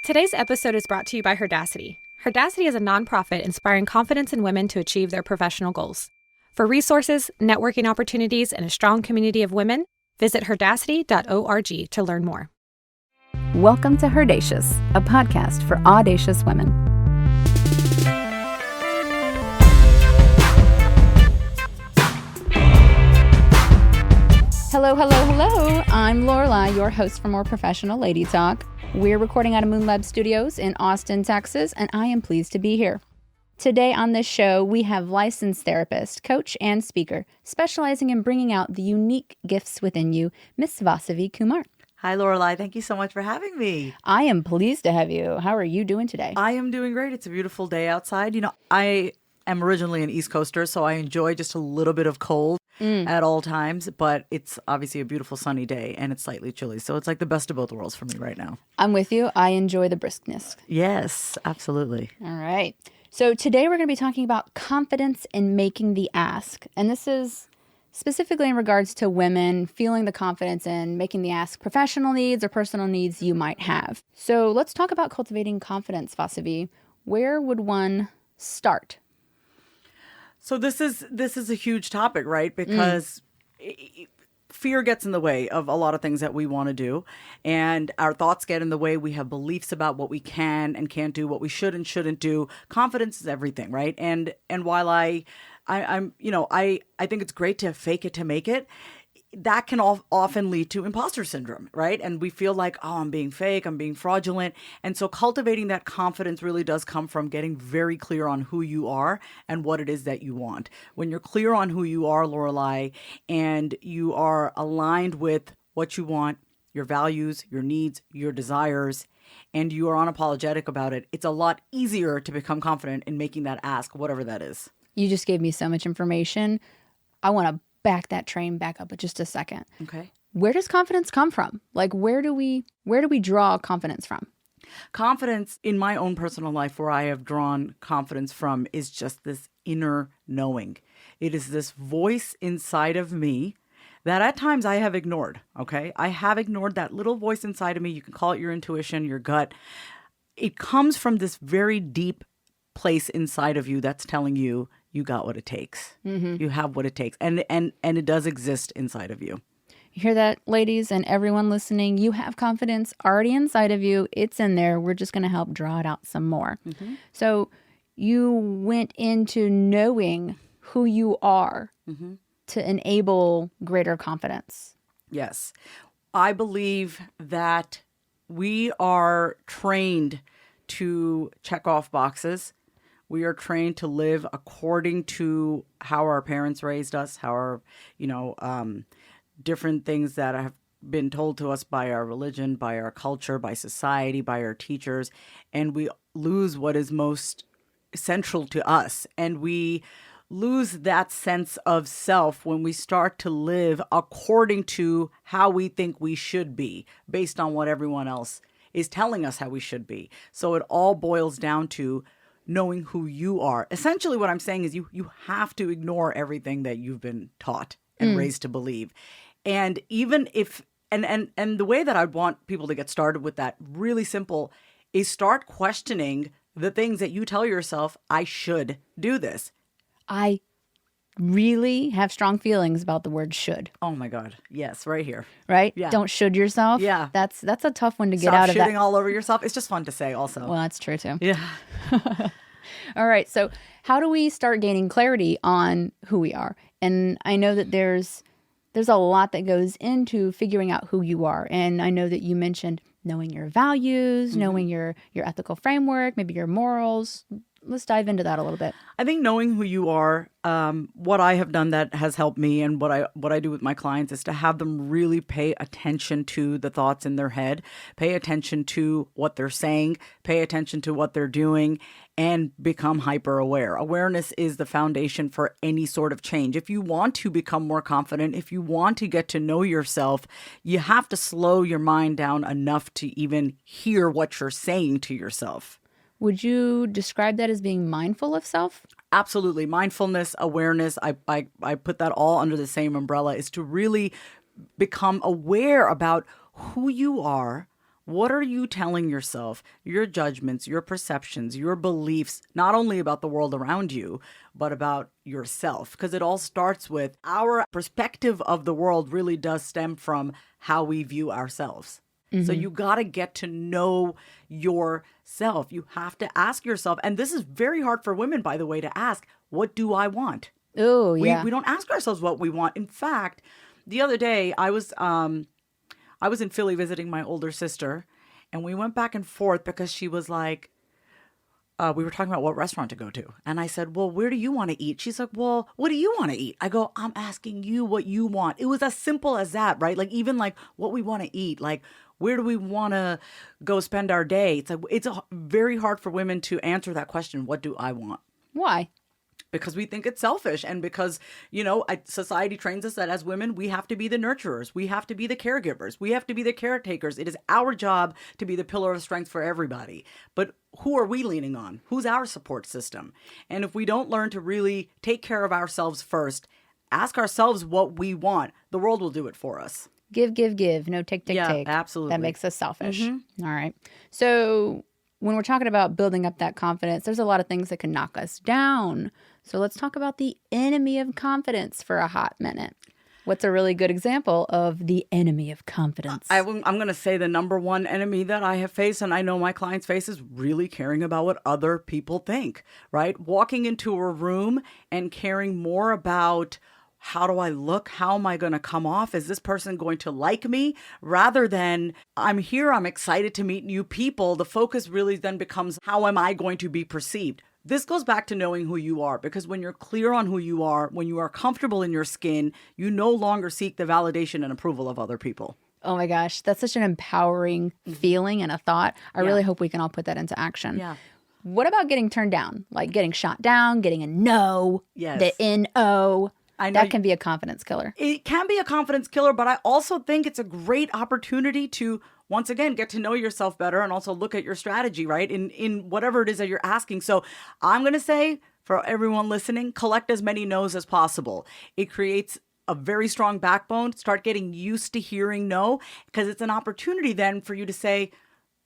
Today's episode is brought to you by HERdacity. HERdacity is a nonprofit inspiring confidence in women to achieve their professional goals. For resources, networking opportunities, and a strong community of women, visit HERdacity.org to learn more. Welcome to HERdacious, a podcast for audacious women. Hello, hello, hello. I'm Lorelei, your host for More Professional Lady Talk. We're recording out of Moon Lab Studios in Austin, Texas, and I am pleased to be here. Today on this show, we have licensed therapist, coach, and speaker, specializing in bringing out the unique gifts within you, Miss Vasavi Kumar. Hi, Lorelei. Thank you so much for having me. I am pleased to have you. How are you doing today? I am doing great. It's a beautiful day outside. You know, I am originally an East Coaster, so I enjoy just a little bit of cold at all times, but it's obviously a beautiful sunny day and it's slightly chilly. So it's like the best of both worlds for me right now. I'm with you. I enjoy the briskness. Yes, absolutely. All right. So today we're going to be talking about confidence in making the ask. And this is specifically in regards to women feeling the confidence in making the ask, professional needs or personal needs you might have. So let's talk about cultivating confidence, Vasavi. Where would one start? So this is a huge topic, right? Because fear gets in the way of a lot of things that we want to do, and our thoughts get in the way. We have beliefs about what we can and can't do, what we should and shouldn't do. Confidence is everything, right? And while I think it's great to fake it to make it, that can often lead to imposter syndrome, right? And we feel like, oh, I'm being fake, I'm being fraudulent. And so cultivating that confidence really does come from getting very clear on who you are and what it is that you want. When you're clear on who you are, Lorelei, and you are aligned with what you want, your values, your needs, your desires, and you are unapologetic about it, it's a lot easier to become confident in making that ask, whatever that is. You just gave me so much information. I want to back that train back up just a second. Okay. Where does confidence come from? Like, where do we draw confidence from? Confidence in my own personal life, where I have drawn confidence from, is just this inner knowing. It is this voice inside of me that at times I have ignored, okay? I have ignored that little voice inside of me. You can call it your intuition, your gut. It comes from this very deep place inside of you that's telling you, you got what it takes. Mm-hmm. You have what it takes. And it does exist inside of you. You hear that, ladies, and everyone listening? You have confidence already inside of you. It's in there. We're just going to help draw it out some more. Mm-hmm. So you went into knowing who you are to enable greater confidence. Yes. I believe that we are trained to check off boxes. We are trained to live according to how our parents raised us, how our, different things that have been told to us by our religion, by our culture, by society, by our teachers. And we lose what is most central to us. And we lose that sense of self when we start to live according to how we think we should be, based on what everyone else is telling us how we should be. So it all boils down to knowing who you are. Essentially what I'm saying is you have to ignore everything that you've been taught and raised to believe. And even if, and the way that I'd want people to get started with that, really simple, is start questioning the things that you tell yourself, I should do this. I really have strong feelings about the word should. Oh my God. Yes, right here. Right? Yeah. Don't should yourself. Yeah. That's a tough one to get Stop out of that. shitting all over yourself. It's just fun to say also. Well, that's true too. Yeah. All right. So how do we start gaining clarity on who we are? And I know that there's a lot that goes into figuring out who you are. And I know that you mentioned knowing your values, knowing your ethical framework, maybe your morals. Let's dive into that a little bit. I think knowing who you are, what I have done that has helped me, and what I do with my clients, is to have them really pay attention to the thoughts in their head, pay attention to what they're saying, pay attention to what they're doing, and become hyper aware. Awareness is the foundation for any sort of change. If you want to become more confident, if you want to get to know yourself, you have to slow your mind down enough to even hear what you're saying to yourself. Would you describe that as being mindful of self? Absolutely. Mindfulness, awareness, I put that all under the same umbrella, is to really become aware about who you are, What are you telling yourself? Your judgments, your perceptions, your beliefs, not only about the world around you, but about yourself. Because it all starts with our perspective of the world really does stem from how we view ourselves. So you got to get to know yourself. You have to ask yourself, and this is very hard for women, by the way, to ask, what do I want? Oh, yeah. We don't ask ourselves what we want. In fact, the other day I was in Philly visiting my older sister, and we went back and forth because she was like, we were talking about what restaurant to go to. And I said, well, where do you want to eat? She's like, well, what do you want to eat? I go, I'm asking you what you want. It was as simple as that, right? Like even like what we want to eat, like where do we want to go spend our day? It's like, very hard for women to answer that question. What do I want? Why? Because we think it's selfish, and because, society trains us that as women, we have to be the nurturers. We have to be the caregivers. We have to be the caretakers. It is our job to be the pillar of strength for everybody. But who are we leaning on? Who's our support system? And if we don't learn to really take care of ourselves first, ask ourselves what we want, the world will do it for us. Give, give, give. No take, take, Yeah, take. absolutely. That makes us selfish. All right. So when we're talking about building up that confidence, there's a lot of things that can knock us down. So let's talk about the enemy of confidence for a hot minute. What's a really good example of the enemy of confidence? I'm going to say the number one enemy that I have faced, and I know my clients face, is really caring about what other people think, right? Walking into a room and caring more about how do I look? How am I going to come off? Is this person going to like me? Rather than I'm here, I'm excited to meet new people. The focus really then becomes how am I going to be perceived? This goes back to knowing who you are, because when you're clear on who you are, when you are comfortable in your skin, you no longer seek the validation and approval of other people. Oh my gosh, that's such an empowering feeling and a thought. I really hope we can all put that into action. Yeah. What about getting turned down? Like getting shot down, getting a no, Yes. the N-O. I know That can be a confidence killer. It can be a confidence killer, but I also think it's a great opportunity to, once again, get to know yourself better and also look at your strategy, right? In whatever it is that you're asking. So I'm going to say, for everyone listening, collect as many no's as possible. It creates a very strong backbone. Start getting used to hearing no, because it's an opportunity then for you to say,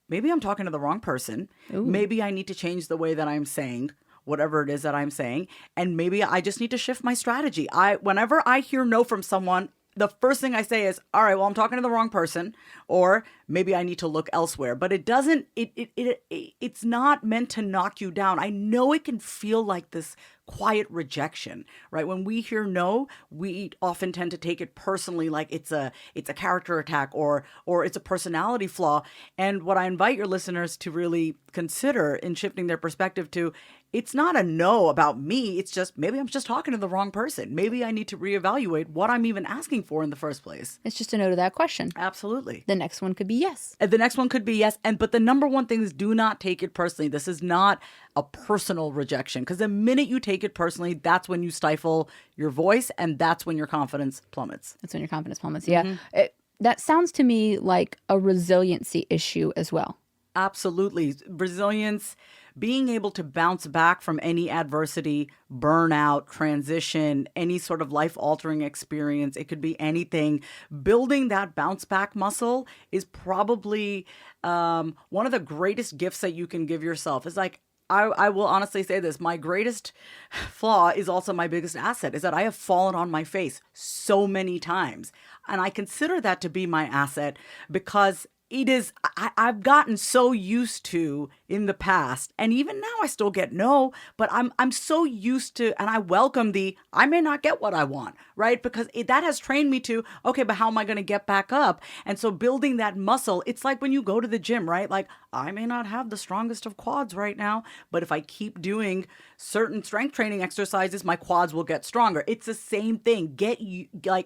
maybe I'm talking to the wrong person. Ooh. Maybe I need to change the way that I'm saying whatever it is that I'm saying. And maybe I just need to shift my strategy. Whenever I hear no from someone, the first thing I say is, all right, well, I'm talking to the wrong person, or maybe I need to look elsewhere. But it doesn't, it's not meant to knock you down. I know it can feel like this quiet rejection, right? When we hear no, we often tend to take it personally, like it's a character attack or it's a personality flaw. And what I invite your listeners to really consider in shifting their perspective to, it's not a no about me. It's just, maybe I'm just talking to the wrong person. Maybe I need to reevaluate what I'm even asking for in the first place. It's just a no to that question. Absolutely. The next one could be yes. And the next one could be yes. But the number one thing is, do not take it personally. This is not a personal rejection, because the minute you take it personally, that's when you stifle your voice, and that's when your confidence plummets. That's when your confidence plummets. Yeah. That sounds to me like a resiliency issue as well. Absolutely. Resilience, being able to bounce back from any adversity, burnout, transition, any sort of life-altering experience. It could be anything. Building that bounce back muscle is probably one of the greatest gifts that you can give yourself. It's like, I will honestly say this, my greatest flaw is also my biggest asset, is that I have fallen on my face so many times. And I consider that to be my asset, because it is, I've gotten so used to in the past, and even now I still get no, but I'm so used to, and I welcome I may not get what I want, right? Because that has trained me to, okay, but how am I going to get back up? And so building that muscle, it's like when you go to the gym, right? Like, I may not have the strongest of quads right now, but if I keep doing certain strength training exercises, my quads will get stronger. It's the same thing.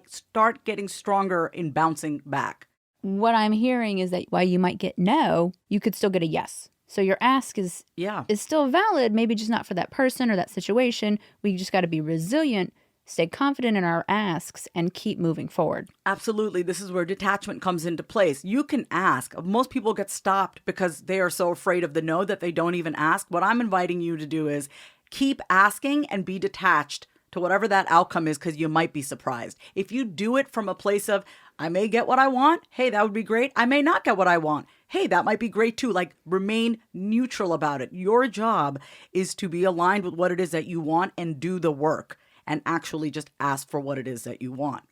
Start getting stronger in bouncing back. What I'm hearing is that while you might get no, you could still get a yes. So your ask is still valid, maybe just not for that person or that situation. We just got to be resilient, stay confident in our asks, and keep moving forward. Absolutely. This is where detachment comes into place. You can ask. Most people get stopped because they are so afraid of the no that they don't even ask. What I'm inviting you to do is keep asking and be detached to whatever that outcome is, because you might be surprised. If you do it from a place of, I may get what I want, hey, that would be great. I may not get what I want. hey, that might be great too. Like, remain neutral about it. Your job is to be aligned with what it is that you want and do the work and actually just ask for what it is that you want.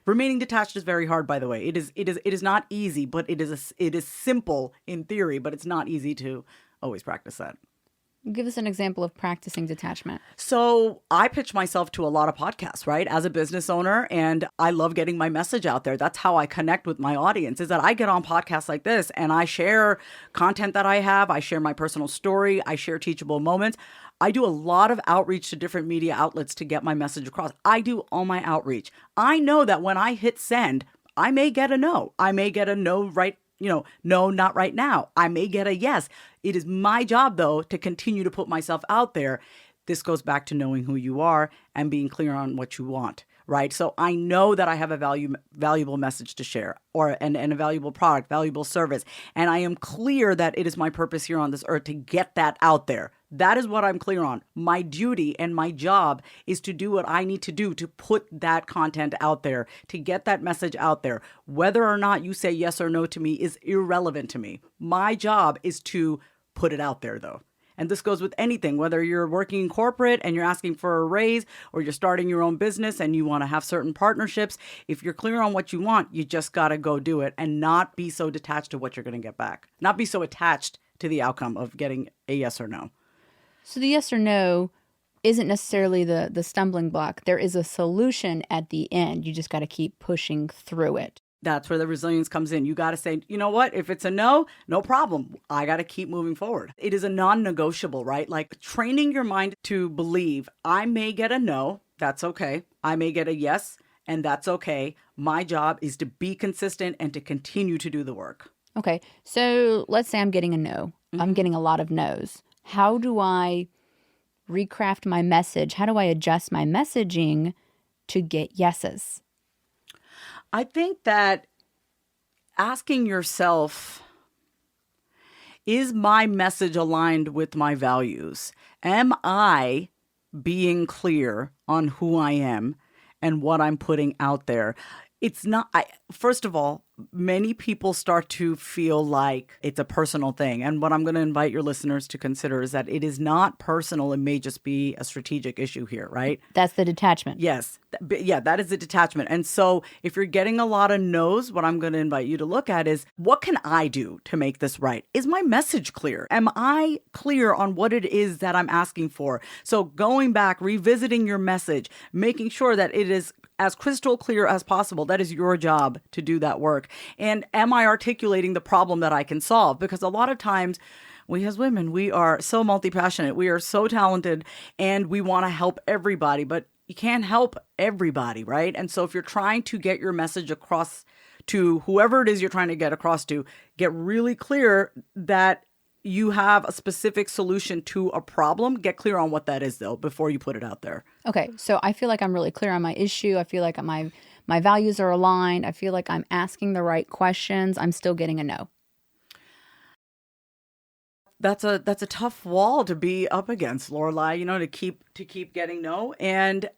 Remaining detached is very hard, by the way. It is not easy, but it is simple in theory, but it's not easy to always practice that. Give us an example of practicing detachment. So I pitch myself to a lot of podcasts, right? As a business owner, and I love getting my message out there. That's how I connect with my audience, is that I get on podcasts like this and I share content that I have. I share my personal story. I share teachable moments. I do a lot of outreach to different media outlets to get my message across. I do all my outreach. I know that when I hit send, I may get a no. I may get a no right, no, not right now. I may get a yes. It is my job, though, to continue to put myself out there. This goes back to knowing who you are and being clear on what you want, right? So I know that I have a valuable message to share and a valuable product, valuable service. And I am clear that it is my purpose here on this earth to get that out there. That is what I'm clear on. My duty and my job is to do what I need to do to put that content out there, to get that message out there. Whether or not you say yes or no to me is irrelevant to me. My job is to put it out there, though. And this goes with anything, whether you're working in corporate and you're asking for a raise, or you're starting your own business and you want to have certain partnerships. If you're clear on what you want, you just got to go do it and not be so detached to what you're going to get back. Not be so attached to the outcome of getting a yes or no. So the yes or no isn't necessarily the stumbling block. There is a solution at the end. You just got to keep pushing through it. That's where the resilience comes in. You got to say, you know what? If it's a no, no problem. I got to keep moving forward. It is a non-negotiable, right? Like training your mind to believe I may get a no. That's okay. I may get a yes, and that's okay. My job is to be consistent and to continue to do the work. Okay. So let's say I'm getting a no. Mm-hmm. I'm getting a lot of no's. How do I recraft my message? How do I adjust my messaging to get yeses? I think that asking yourself, is my message aligned with my values? Am I being clear on who I am and what I'm putting out there? It's not, first of all, many people start to feel like it's a personal thing. And what I'm going to invite your listeners to consider is that it is not personal. It may just be a strategic issue here, right? That's the detachment. Yes. Yeah, that is the detachment. And so if you're getting a lot of no's, what I'm going to invite you to look at is, what can I do to make this right? Is my message clear? Am I clear on what it is that I'm asking for? So going back, revisiting your message, making sure that it is as crystal clear as possible. That is your job to do that work. And am I articulating the problem that I can solve? Because a lot of times we as women, we are so multi-passionate. We are so talented and we want to help everybody, but you can't help everybody, right? And so if you're trying to get your message across to whoever it is you're trying to get across to, get really clear that you have a specific solution to a problem. Get clear on what that is, though, before you put it out there. Okay, so I feel like I'm really clear on my issue. I feel like my values are aligned. I feel like I'm asking the right questions. I'm still getting a no. That's a tough wall to be up against, Lorelei, to keep getting no. And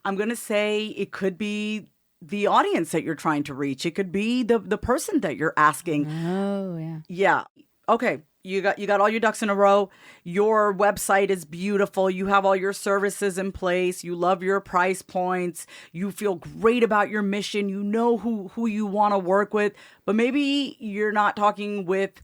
I'm going to say it could be the audience that you're trying to reach. It could be the person that you're asking. Oh, yeah. Yeah. Okay. You got all your ducks in a row. Your website is beautiful. You have all your services in place. You love your price points. You feel great about your mission. You know who you want to work with. But maybe you're not talking with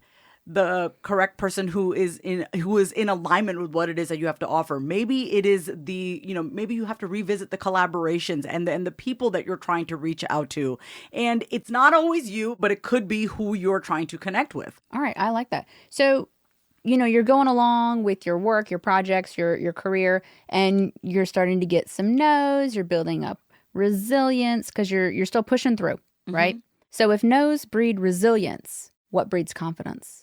the correct person who is in alignment with what it is that you have to offer. Maybe it is maybe you have to revisit the collaborations and the people that you're trying to reach out to. And it's not always you, but it could be who you're trying to connect with. All right. I like that. So, you're going along with your work, your projects, your career, and you're starting to get some no's. You're building up resilience because you're still pushing through, right? So if no's breed resilience, what breeds confidence?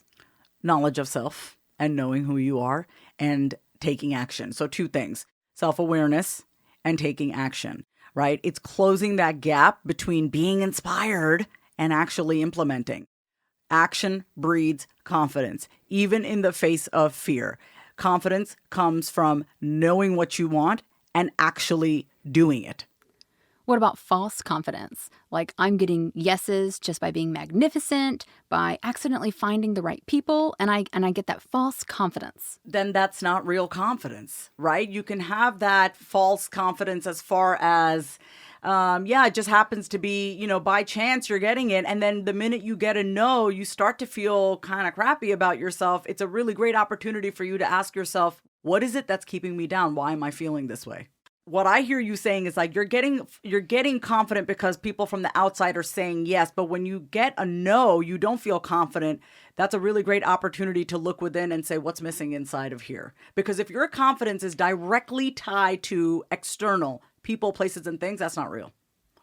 Knowledge of self and knowing who you are and taking action. So two things, self-awareness and taking action, right? It's closing that gap between being inspired and actually implementing. Action breeds confidence, even in the face of fear. Confidence comes from knowing what you want and actually doing it. What about false confidence? Like I'm getting yeses just by being magnificent, by accidentally finding the right people, and I get that false confidence. Then that's not real confidence, right? You can have that false confidence as far as, it just happens to be, by chance you're getting it. And then the minute you get a no, you start to feel kind of crappy about yourself. It's a really great opportunity for you to ask yourself, what is it that's keeping me down? Why am I feeling this way? What I hear you saying is like you're getting confident because people from the outside are saying yes, but when you get a no, you don't feel confident. That's a really great opportunity to look within and say what's missing inside of here. Because if your confidence is directly tied to external people, places, and things, that's not real.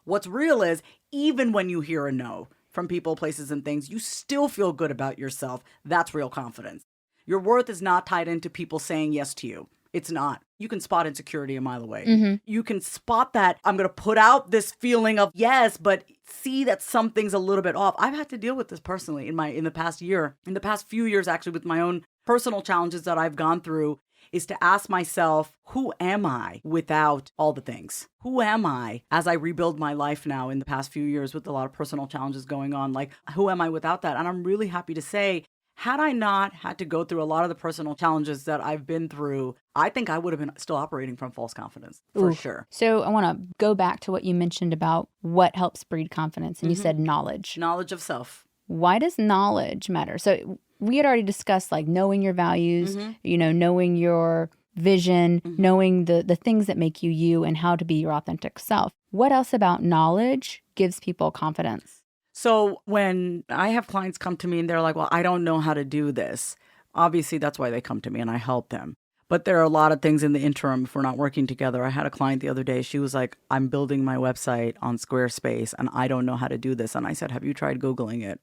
What's real is even when you hear a no from people, places, and things, you still feel good about yourself. That's real confidence. Your worth is not tied into people saying yes to you. It's not. You can spot insecurity a mile away. Mm-hmm. You can spot that I'm going to put out this feeling of yes, but see that something's a little bit off. I've had to deal with this personally in the past few years, actually, with my own personal challenges that I've gone through, is to ask myself, who am I without all the things? Who am I as I rebuild my life now in the past few years with a lot of personal challenges going on? Like, who am I without that? And I'm really happy to say, had I not had to go through a lot of the personal challenges that I've been through, I think I would have been still operating from false confidence, for sure. So I want to go back to what you mentioned about what helps breed confidence. And you said knowledge. Knowledge of self. Why does knowledge matter? So we had already discussed like knowing your values, knowing your vision, knowing the things that make you you and how to be your authentic self. What else about knowledge gives people confidence? So when I have clients come to me and they're like, well, I don't know how to do this. Obviously, that's why they come to me and I help them. But there are a lot of things in the interim if we're not working together. I had a client the other day. She was like, I'm building my website on Squarespace and I don't know how to do this. And I said, have you tried Googling it?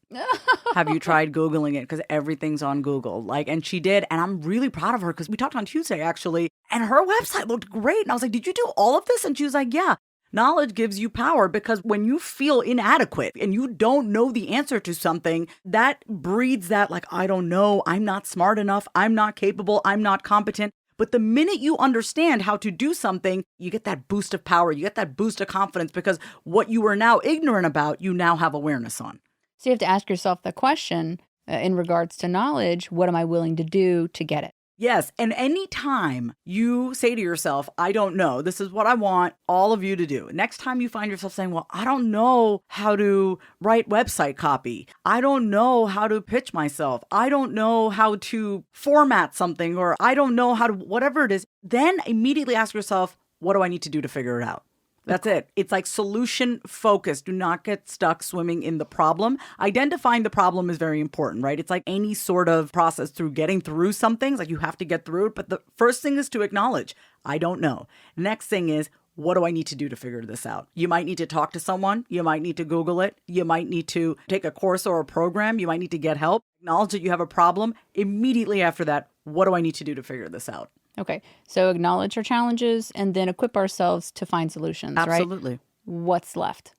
Have you tried Googling it? Because everything's on Google. And she did. And I'm really proud of her because we talked on Tuesday, actually. And her website looked great. And I was like, did you do all of this? And she was like, yeah. Knowledge gives you power because when you feel inadequate and you don't know the answer to something, that breeds that like, I don't know, I'm not smart enough, I'm not capable, I'm not competent. But the minute you understand how to do something, you get that boost of power, you get that boost of confidence because what you were now ignorant about, you now have awareness on. So you have to ask yourself the question in regards to knowledge, what am I willing to do to get it? Yes. And anytime you say to yourself, I don't know, this is what I want all of you to do. Next time you find yourself saying, well, I don't know how to write website copy. I don't know how to pitch myself. I don't know how to format something, or I don't know how to, whatever it is. Then immediately ask yourself, what do I need to do to figure it out? That's it. It's like solution focused. Do not get stuck swimming in the problem. Identifying the problem is very important, right? It's like any sort of process through getting through some things, like you have to get through it. But the first thing is to acknowledge, I don't know. Next thing is, what do I need to do to figure this out? You might need to talk to someone. You might need to Google it. You might need to take a course or a program. You might need to get help. Acknowledge that you have a problem. Immediately after that, what do I need to do to figure this out? Okay, so acknowledge our challenges and then equip ourselves to find solutions, right? Absolutely. What's left?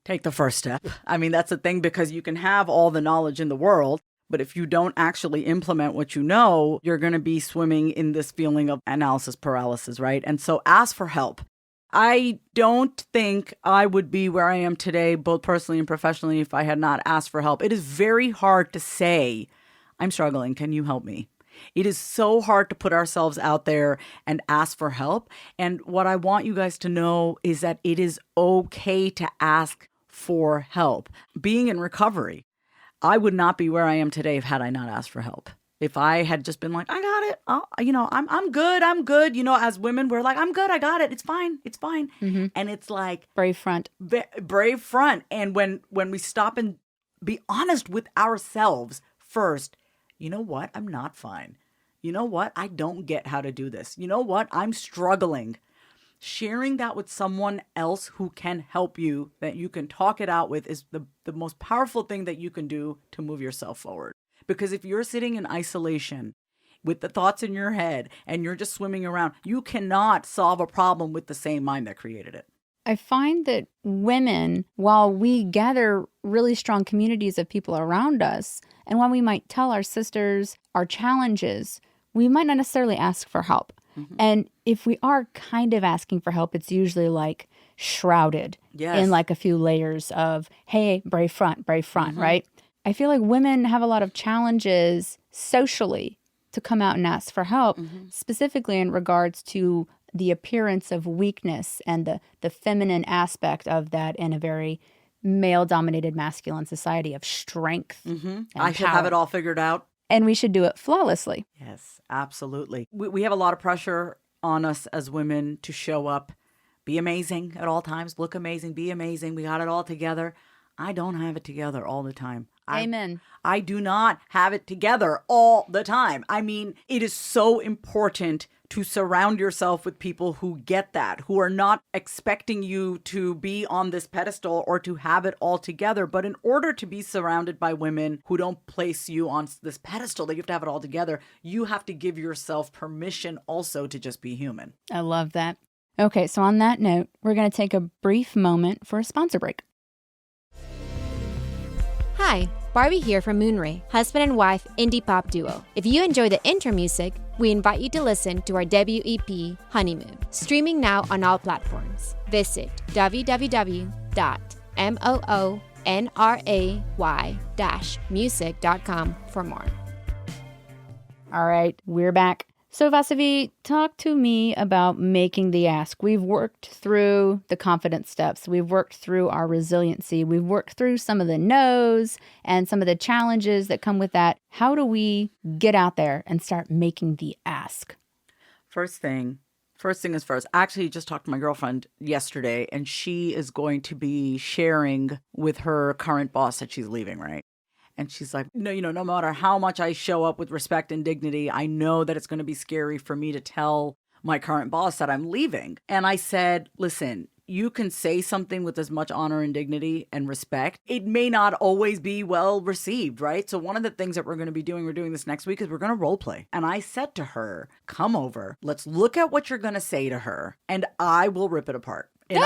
Take the first step. I mean, that's the thing, because you can have all the knowledge in the world, but if you don't actually implement what you know, you're going to be swimming in this feeling of analysis paralysis, right? And so ask for help. I don't think I would be where I am today, both personally and professionally, if I had not asked for help. It is very hard to say, I'm struggling. Can you help me? It is so hard to put ourselves out there and ask for help. And what I want you guys to know is that it is okay to ask for help. Being in recovery, I would not be where I am today had I not asked for help. If I had just been like, I got it, I'm good. As women, we're like, I'm good, I got it, it's fine. Mm-hmm. And it's like brave front. Brave front. And when we stop and be honest with ourselves first, you know what? I'm not fine. You know what? I don't get how to do this. You know what? I'm struggling. Sharing that with someone else who can help you, that you can talk it out with, is the most powerful thing that you can do to move yourself forward. Because if you're sitting in isolation with the thoughts in your head and you're just swimming around, you cannot solve a problem with the same mind that created it. I find that women, while we gather really strong communities of people around us, and while we might tell our sisters our challenges, we might not necessarily ask for help. Mm-hmm. And if we are kind of asking for help, it's usually like, shrouded Yes. in like a few layers of, hey, brave front, right? I feel like women have a lot of challenges socially to come out and ask for help, specifically in regards to the appearance of weakness and the feminine aspect of that in a very male-dominated masculine society of strength. And I should have it all figured out. And we should do it flawlessly. Yes, absolutely. We have a lot of pressure on us as women to show up, be amazing at all times, look amazing, be amazing. We got it all together. I don't have it together all the time. Amen. I do not have it together all the time. I mean, it is so important to surround yourself with people who get that, who are not expecting you to be on this pedestal or to have it all together. But in order to be surrounded by women who don't place you on this pedestal that you have to have it all together, you have to give yourself permission also to just be human. I love that. Okay, so on that note, we're going to take a brief moment for a sponsor break. Hi, Barbie here from Moonray, husband and wife indie pop duo. If you enjoy the intro music, we invite you to listen to our debut EP, Honeymoon, streaming now on all platforms. Visit www.moonray-music.com for more. All right, we're back. So Vasavi, talk to me about making the ask. We've worked through the confidence steps. We've worked through our resiliency. We've worked through some of the no's and some of the challenges that come with that. How do we get out there and start making the ask? First thing is first. I actually just talked to my girlfriend yesterday, and she is going to be sharing with her current boss that she's leaving, right? And she's like, no matter how much I show up with respect and dignity, I know that it's going to be scary for me to tell my current boss that I'm leaving. And I said, listen, you can say something with as much honor and dignity and respect. It may not always be well received, right? So one of the things that we're doing this next week is we're going to role play. And I said to her, come over, let's look at what you're going to say to her, and I will rip it apart. And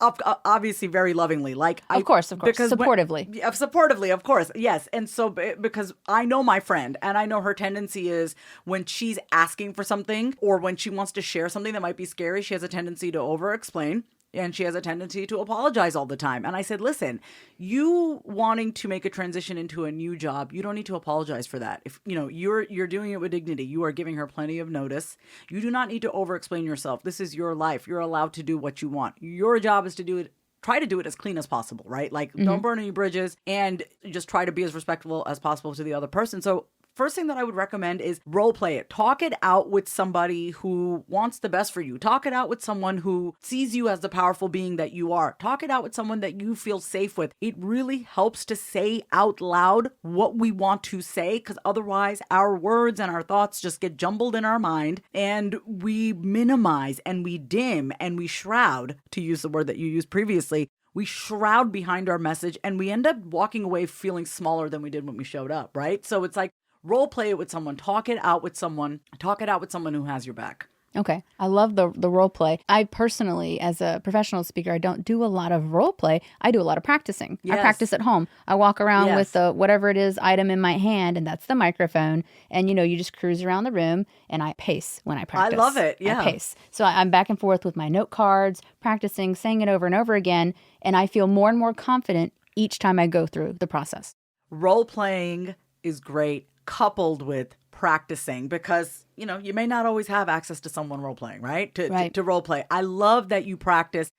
obviously very lovingly, of course, because supportively. Supportively, of course, yes. And so because I know my friend, and I know her tendency is when she's asking for something or when she wants to share something that might be scary, she has a tendency to over-explain. And she has a tendency to apologize all the time. And I said, listen, you wanting to make a transition into a new job, you don't need to apologize for that. If you're doing it with dignity, you are giving her plenty of notice. You do not need to over-explain yourself. This is your life. You're allowed to do what you want. Your job is to try to do it as clean as possible, right? Like, don't burn any bridges, and just try to be as respectful as possible to the other person. So first thing that I would recommend is role play it. Talk it out with somebody who wants the best for you. Talk it out with someone who sees you as the powerful being that you are. Talk it out with someone that you feel safe with. It really helps to say out loud what we want to say, because otherwise our words and our thoughts just get jumbled in our mind, and we minimize and we dim and we shroud, to use the word that you used previously. We shroud behind our message, and we end up walking away feeling smaller than we did when we showed up, right? So it's like, role play it with someone, talk it out with someone who has your back. Okay. I love the role play. I personally, as a professional speaker, I don't do a lot of role play. I do a lot of practicing. Yes. I practice at home. I walk around with the whatever it is item in my hand, and that's the microphone. And, you just cruise around the room, and I pace when I practice. I love it. Yeah. I pace. So I'm back and forth with my note cards, practicing, saying it over and over again. And I feel more and more confident each time I go through the process. Role playing is great, coupled with practicing, because you may not always have access to someone role playing, right? To role play. I love that you practice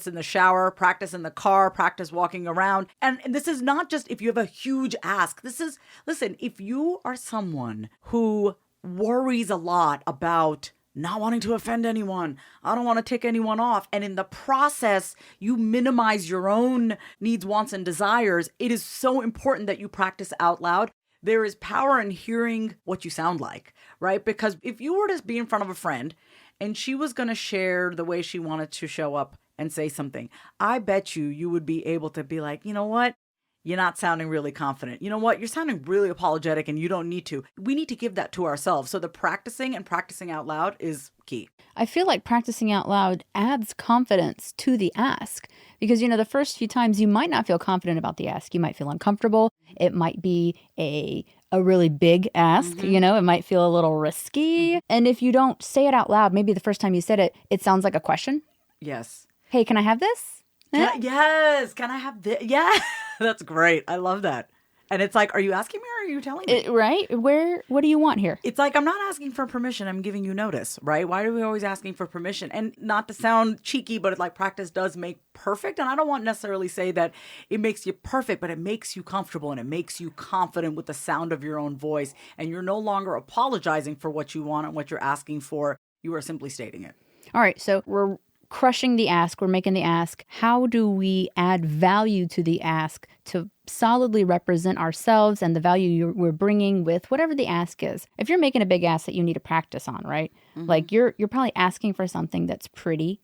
in the shower, practice in the car, practice walking around. And this is not just if you have a huge ask. Listen, if you are someone who worries a lot about not wanting to offend anyone, I don't want to tick anyone off, and in the process, you minimize your own needs, wants, and desires, it is so important that you practice out loud. There is power in hearing what you sound like, right? Because if you were to be in front of a friend and she was going to share the way she wanted to show up and say something, I bet you would be able to be like, you know what? You're not sounding really confident. You know what? You're sounding really apologetic, and you don't need to. We need to give that to ourselves. So the practicing and practicing out loud is key. I feel like practicing out loud adds confidence to the ask, because, the first few times you might not feel confident about the ask. You might feel uncomfortable. It might be a really big ask, it might feel a little risky. And if you don't say it out loud, maybe the first time you said it, it sounds like a question. Yes. Hey, can I have this? Yes. Can I have this? Yeah. That's great. I love that. And it's like, are you asking me or are you telling me? Right? What do you want here? It's like, I'm not asking for permission. I'm giving you notice, right? Why are we always asking for permission? And not to sound cheeky, but like practice does make perfect. And I don't want to necessarily say that it makes you perfect, but it makes you comfortable and it makes you confident with the sound of your own voice. And you're no longer apologizing for what you want and what you're asking for. You are simply stating it. All right. So we're crushing the ask. We're making the ask. How do we add value to the ask to solidly represent ourselves and the value we're bringing with whatever the ask is? If you're making a big ask that you need to practice on, right? Like you're probably asking for something that's pretty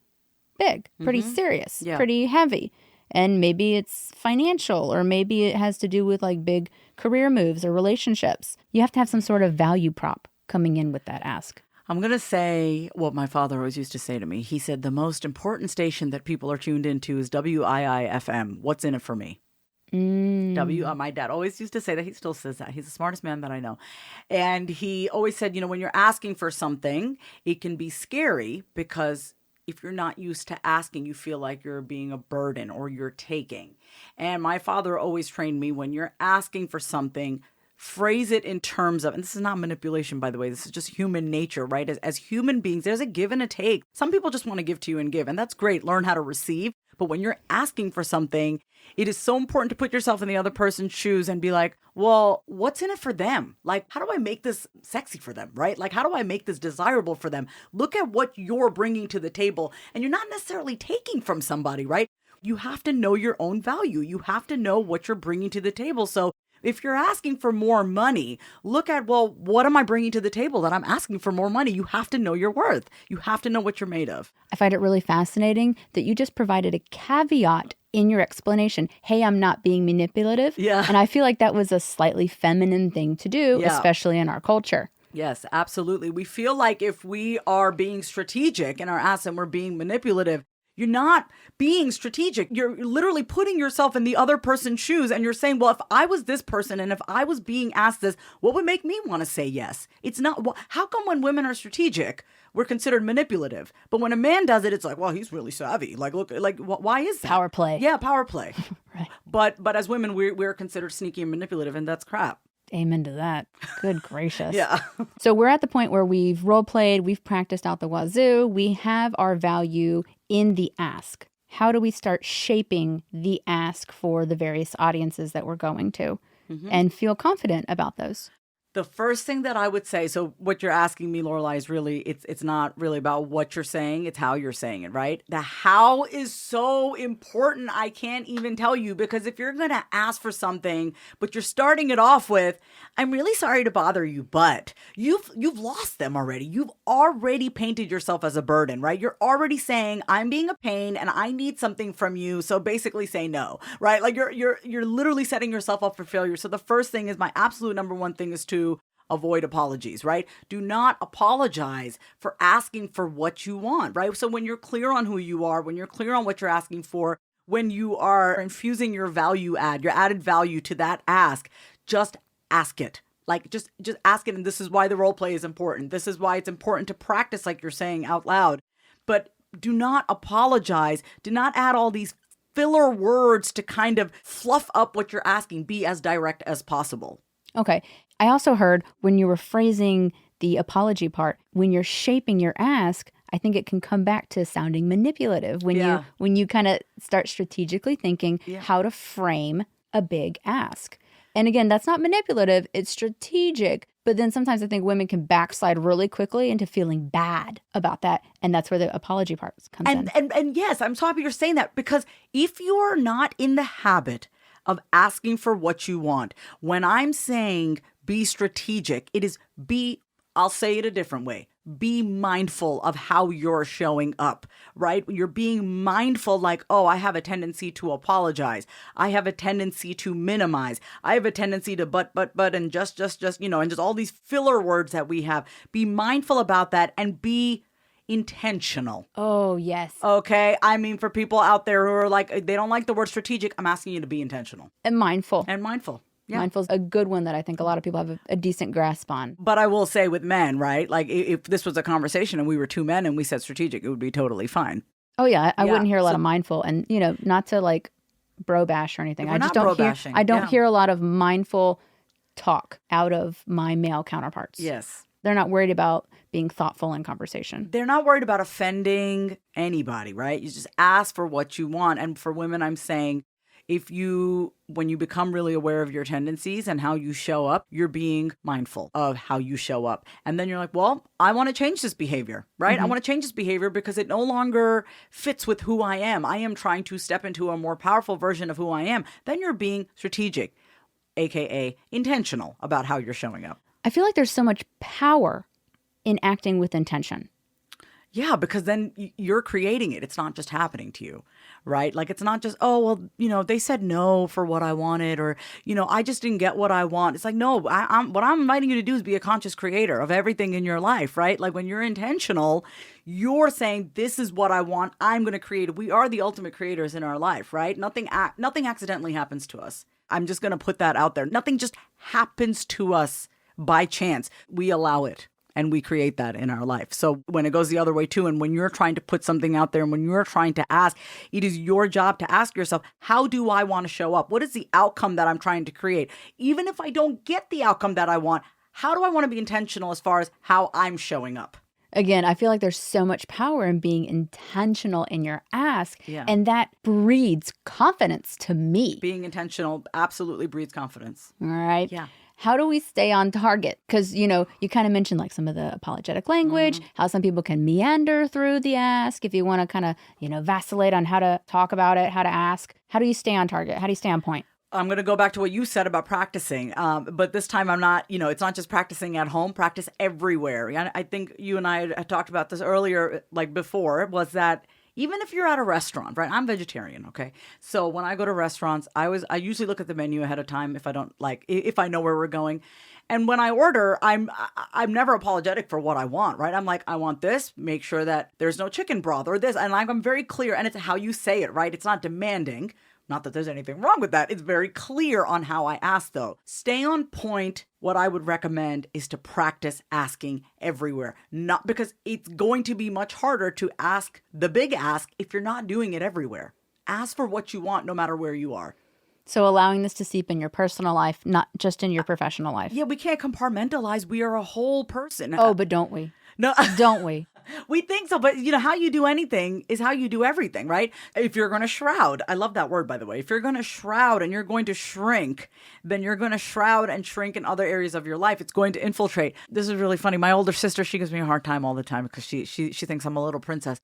big, pretty serious, pretty heavy. And maybe it's financial, or maybe it has to do with like big career moves or relationships. You have to have some sort of value prop coming in with that ask. I'm going to say what my father always used to say to me. He said, the most important station that people are tuned into is WIIFM. What's in it for me? My dad always used to say that. He still says that. He's the smartest man that I know. And he always said, when you're asking for something, it can be scary because if you're not used to asking, you feel like you're being a burden or you're taking. And my father always trained me, when you're asking for something, phrase it in terms of, and this is not manipulation, by the way, this is just human nature, right? As human beings, there's a give and a take. Some people just want to give to you and give, and that's great. Learn how to receive. But when you're asking for something, it is so important to put yourself in the other person's shoes and be like, well, what's in it for them? Like, how do I make this sexy for them, right? Like, how do I make this desirable for them? Look at what you're bringing to the table, and you're not necessarily taking from somebody, right? You have to know your own value. You have to know what you're bringing to the table. So if you're asking for more money, look at, well, what am I bringing to the table that I'm asking for more money? You have to know your worth. You have to know what you're made of. I find it really fascinating that you just provided a caveat in your explanation. Hey, I'm not being manipulative. Yeah. And I feel like that was a slightly feminine thing to do, especially in our culture. Yes, absolutely. We feel like if we are being strategic in our ask and we're being manipulative, you're not being strategic. You're literally putting yourself in the other person's shoes and you're saying, well, if I was this person and if I was being asked this, what would make me want to say yes? It's not. How come when women are strategic, we're considered manipulative? But when a man does it, it's like, well, he's really savvy. Like, look, like, why is that? Power play. Yeah, power play. Right. But as women, we're considered sneaky and manipulative, and that's crap. Amen to that. Good gracious. Yeah. So we're at the point where we've role played, we've practiced out the wazoo, we have our value in the ask. How do we start shaping the ask for the various audiences that we're going to and feel confident about those? The first thing that I would say, so what you're asking me, Lorelei, is really, it's not really about what you're saying, it's how you're saying it, right? The how is so important, I can't even tell you, because if you're going to ask for something, but you're starting it off with, I'm really sorry to bother you, but you've lost them already. You've already painted yourself as a burden, right? You're already saying, I'm being a pain and I need something from you, so basically say no, right? Like you're literally setting yourself up for failure. So the first thing is, my absolute number one thing is to avoid apologies, right? Do not apologize for asking for what you want, right? So when you're clear on who you are, when you're clear on what you're asking for, when you are infusing your value add, your added value to that ask, just ask it. Like, just ask it. And this is why the role play is important. This is why it's important to practice, like you're saying, out loud. But do not apologize. Do not add all these filler words to kind of fluff up what you're asking. Be as direct as possible. Okay. I also heard when you were phrasing the apology part, when you're shaping your ask, I think it can come back to sounding manipulative when you kind of start strategically thinking how to frame a big ask. And again, that's not manipulative, it's strategic. But then sometimes I think women can backslide really quickly into feeling bad about that. And that's where the apology part comes in. And yes, I'm so happy you're saying that, because if you're not in the habit of asking for what you want, when I'm saying be strategic, it is I'll say it a different way. Be mindful of how you're showing up, right? You're being mindful, like, oh, I have a tendency to apologize. I have a tendency to minimize. I have a tendency to but, and just, and just all these filler words that we have. Be mindful about that and be intentional. Oh, yes. Okay. I mean, for people out there who are like, they don't like the word strategic, I'm asking you to be intentional. And mindful. Yeah. Mindful's a good one that I think a lot of people have a decent grasp on. But I will say with men, right? Like if this was a conversation and we were two men and we said strategic, it would be totally fine. Oh yeah, I Yeah, wouldn't hear a lot so- of mindful, and not to like bro bash or anything. We're I just not don't hear. bro-bashing, I don't yeah. hear a lot of mindful talk out of my male counterparts. Yes. They're not worried about being thoughtful in conversation. They're not worried about offending anybody, right? You just ask for what you want. And for women, I'm saying, when you become really aware of your tendencies and how you show up, you're being mindful of how you show up. And then you're like, well, I want to change this behavior, right? I want to change this behavior because it no longer fits with who I am. I am trying to step into a more powerful version of who I am. Then you're being strategic, AKA intentional about how you're showing up. I feel like there's so much power in acting with intention. Yeah, because then you're creating it. It's not just happening to you, right? Like, it's not just, oh, well, they said no for what I wanted, or, I just didn't get what I want. It's like, no, what I'm inviting you to do is be a conscious creator of everything in your life, right? Like, when you're intentional, you're saying, this is what I want. I'm going to create it. We are the ultimate creators in our life, right? Nothing accidentally happens to us. I'm just going to put that out there. Nothing just happens to us by chance. We allow it. And we create that in our life. So when it goes the other way too, and when you're trying to put something out there and when you're trying to ask, it is your job to ask yourself, how do I want to show up? What is the outcome that I'm trying to create? Even if I don't get the outcome that I want, how do I want to be intentional as far as how I'm showing up? Again, I feel like there's so much power in being intentional in your ask. Yeah. And that breeds confidence to me. Being intentional absolutely breeds confidence. All right. Yeah. How do we stay on target? Because, you kind of mentioned like some of the apologetic language, how some people can meander through the ask. If you want to kind of, vacillate on how to talk about it, how to ask, how do you stay on target? How do you stay on point? I'm going to go back to what you said about practicing. But this time I'm not, it's not just practicing at home, practice everywhere. I think you and I had talked about this earlier, like before, was that even if you're at a restaurant, right? I'm vegetarian, okay? So when I go to restaurants, I usually look at the menu ahead of time if I know where we're going. And when I order, I'm never apologetic for what I want, right? I'm like, I want this, make sure that there's no chicken broth or this. And I'm very clear, and it's how you say it, right? It's not demanding. Not that there's anything wrong with that. It's very clear on how I ask, though. Stay on point. What I would recommend is to practice asking everywhere. Not because it's going to be much harder to ask the big ask if you're not doing it everywhere. Ask for what you want no matter where you are. So allowing this to seep in your personal life, not just in your professional life. Yeah, we can't compartmentalize. We are a whole person. Oh, but don't we? No. Don't we? We think so, but how you do anything is how you do everything, right? If you're going to shroud, I love that word, by the way. If you're going to shroud and you're going to shrink, then you're going to shroud and shrink in other areas of your life. It's going to infiltrate. This is really funny. My older sister, she gives me a hard time all the time because she thinks I'm a little princess.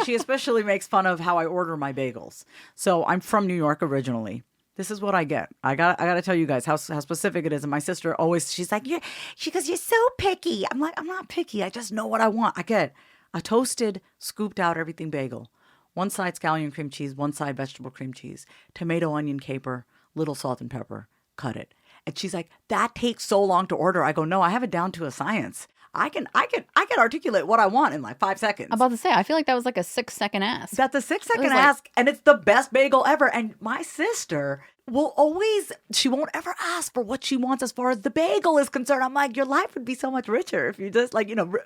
She especially makes fun of how I order my bagels. So I'm from New York originally. This is what I get. I got to tell you guys how specific it is. And my sister she's like, she goes, you're so picky. I'm like, I'm not picky. I just know what I want. I get a toasted, scooped out everything bagel. One side scallion cream cheese, one side vegetable cream cheese, tomato, onion, caper, little salt and pepper. Cut it. And she's like, that takes so long to order. I go, no, I have it down to a science. I can articulate what I want in like 5 seconds. I'm about to say, I feel like that was like a 6-second ask. That's a 6-second like- ask, and it's the best bagel ever. And my sister she won't ever ask for what she wants as far as the bagel is concerned. I'm like, your life would be so much richer if you just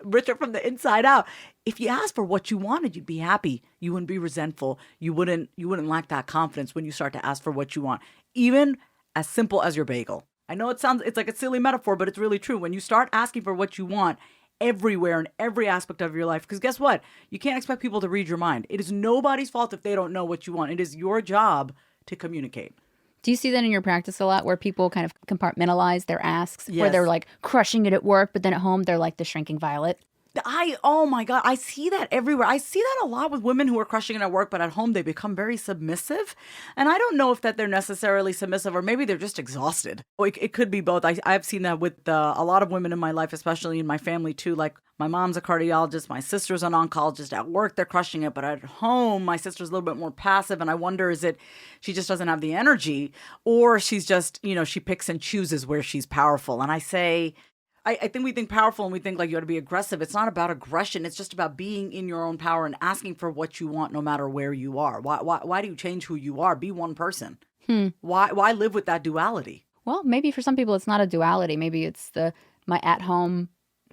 richer from the inside out. If you asked for what you wanted, you'd be happy. You wouldn't be resentful. You wouldn't lack that confidence when you start to ask for what you want, even as simple as your bagel. I know it's like a silly metaphor, but it's really true. When you start asking for what you want everywhere in every aspect of your life, because guess what? You can't expect people to read your mind. It is nobody's fault if they don't know what you want. It is your job to communicate. Do you see that in your practice a lot where people kind of compartmentalize their asks, where Yes. they're like crushing it at work, but then at home they're like the shrinking violet? Oh my God, I see that everywhere. I see that a lot with women who are crushing it at work, but at home they become very submissive. And I don't know if that they're necessarily submissive or maybe they're just exhausted. It could be both. I've seen that with a lot of women in my life, especially in my family too. Like my mom's a cardiologist, my sister's an oncologist. At work they're crushing it, but at home my sister's a little bit more passive. And I wonder, is it she just doesn't have the energy, or she's just, she picks and chooses where she's powerful. And I say, I think we think powerful and we think like you ought to be aggressive. It's not about aggression. It's just about being in your own power and asking for what you want no matter where you are. Why do you change who you are? Be one person. Why live with that duality? Well, maybe for some people it's not a duality. Maybe it's my at-home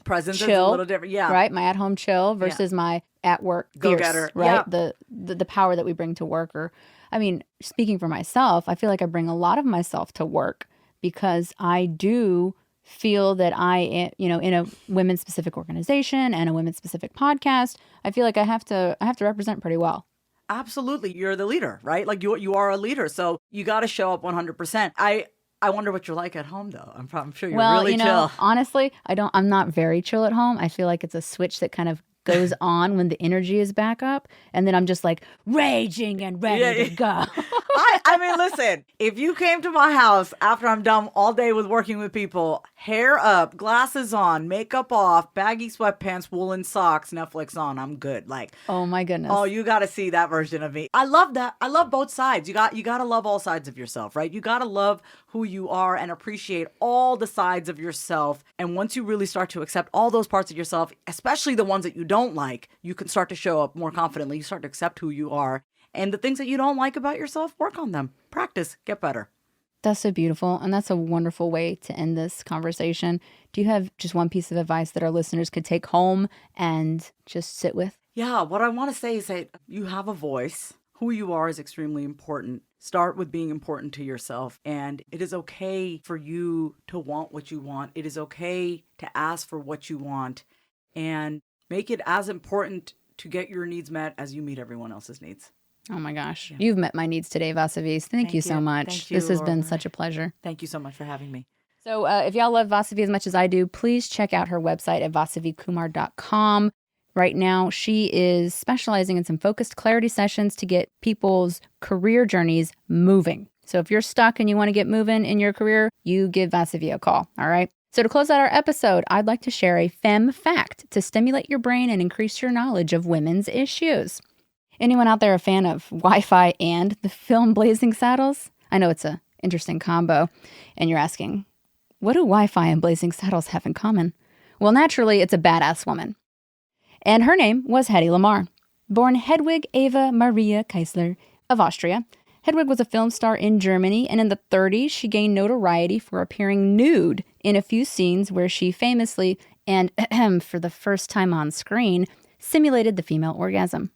presence is a chill, little different. Yeah. right? My at-home chill versus my at-work fierce, Go-getter. right? Yeah. The power that we bring to work. Or, I mean, speaking for myself, I feel like I bring a lot of myself to work because I do feel that I am, in a women's specific organization and a women's specific podcast, I feel like I have to represent pretty well. Absolutely. You're the leader, right? Like you are a leader. So you got to show up 100%. I wonder what you're like at home, though. I'm sure you're really chill. Honestly, I'm not very chill at home. I feel like it's a switch that kind of goes on when the energy is back up. And then I'm just like raging and ready to go. I mean, listen, if you came to my house after I'm done all day with working with people, hair up, glasses on, makeup off, baggy sweatpants, woolen socks, Netflix on, I'm good. Like, oh my goodness. Oh, you got to see that version of me. I love that. I love both sides. You got to love all sides of yourself, right? You got to love who you are and appreciate all the sides of yourself. And once you really start to accept all those parts of yourself, especially the ones that you don't like, you can start to show up more confidently. You start to accept who you are. And the things that you don't like about yourself, work on them. Practice. Get better. That's so beautiful. And that's a wonderful way to end this conversation. Do you have just one piece of advice that our listeners could take home and just sit with? Yeah, what I want to say is that you have a voice. Who you are is extremely important. Start with being important to yourself. And it is okay for you to want what you want. It is okay to ask for what you want. And make it as important to get your needs met as you meet everyone else's needs. Oh my gosh. Yeah. You've met my needs today, Vasavi. Thank you so much. Thank you, this has Lorelei. been such a pleasure. Thank you so much for having me. So if y'all love Vasavi as much as I do, please check out her website at vasavikumar.com. Right now, she is specializing in some focused clarity sessions to get people's career journeys moving. So if you're stuck and you want to get moving in your career, you give Vasavi a call, all right? So to close out our episode, I'd like to share a Femme fact to stimulate your brain and increase your knowledge of women's issues. Anyone out there a fan of Wi-Fi and the film Blazing Saddles? I know it's an interesting combo, and you're asking, what do Wi-Fi and Blazing Saddles have in common? Well, naturally, it's a badass woman. And her name was Hedy Lamarr. Born Hedwig Eva Maria Keisler of Austria, Hedwig was a film star in Germany, and in the 30s, she gained notoriety for appearing nude in a few scenes where she famously, and for the first time on screen, simulated the female orgasm.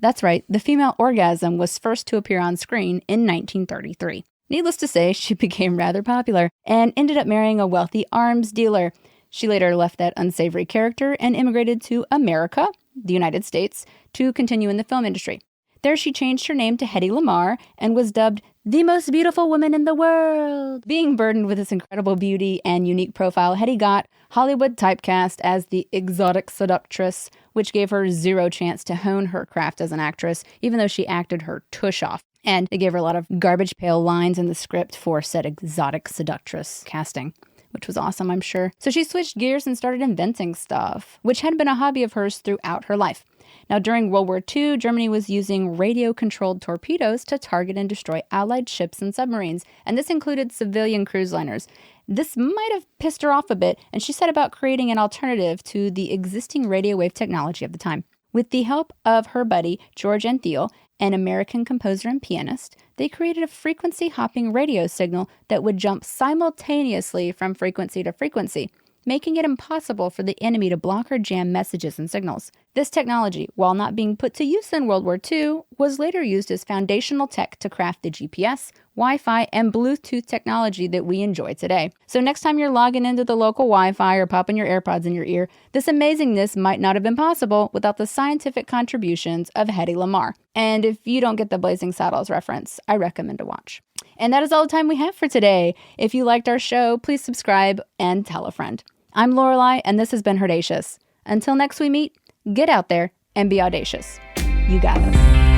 That's right, the female orgasm was first to appear on screen in 1933. Needless to say, she became rather popular and ended up marrying a wealthy arms dealer. She later left that unsavory character and immigrated to America, the United States, to continue in the film industry. There she changed her name to Hedy Lamarr and was dubbed the most beautiful woman in the world. Being burdened with this incredible beauty and unique profile, Hedy got Hollywood typecast as the exotic seductress, which gave her zero chance to hone her craft as an actress, even though she acted her tush off. And they gave her a lot of garbage pail lines in the script for said exotic seductress casting, which was awesome, I'm sure. So she switched gears and started inventing stuff, which had been a hobby of hers throughout her life. Now, during World War II, Germany was using radio-controlled torpedoes to target and destroy Allied ships and submarines, and this included civilian cruise liners. This might have pissed her off a bit, and she set about creating an alternative to the existing radio wave technology of the time. With the help of her buddy, George Antheil, an American composer and pianist, they created a frequency-hopping radio signal that would jump simultaneously from frequency to frequency, making it impossible for the enemy to block or jam messages and signals. This technology, while not being put to use in World War II, was later used as foundational tech to craft the GPS, Wi-Fi, and Bluetooth technology that we enjoy today. So next time you're logging into the local Wi-Fi or popping your AirPods in your ear, this amazingness might not have been possible without the scientific contributions of Hedy Lamarr. And if you don't get the Blazing Saddles reference, I recommend a watch. And that is all the time we have for today. If you liked our show, please subscribe and tell a friend. I'm Lorelei, and this has been HERdacious. Until next we meet, get out there and be audacious. You got us.